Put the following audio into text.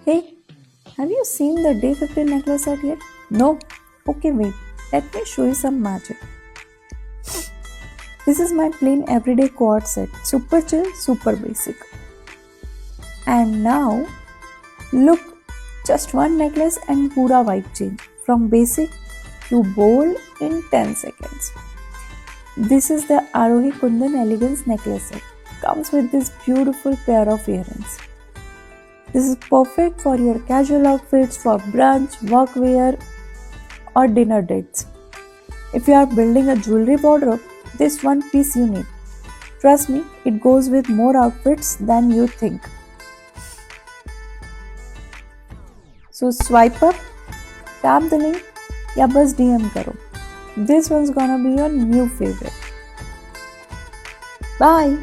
Hey, have you seen the day 15 necklace set yet? No? Okay, wait. Let me show you some magic. This is my plain everyday quad set. Super chill, super basic. And now, look, just one necklace and pura vibe change. From basic to bold in 10 seconds. This is the Arohi Kundan Elegance necklace set. Comes with this beautiful pair of earrings. This is perfect for your casual outfits for brunch, workwear, or dinner dates. If you are building a jewelry wardrobe, this one piece you need. Trust me, it goes with more outfits than you think. So swipe up, tap the link, या बस DM करो. This one's gonna be your new favorite. Bye!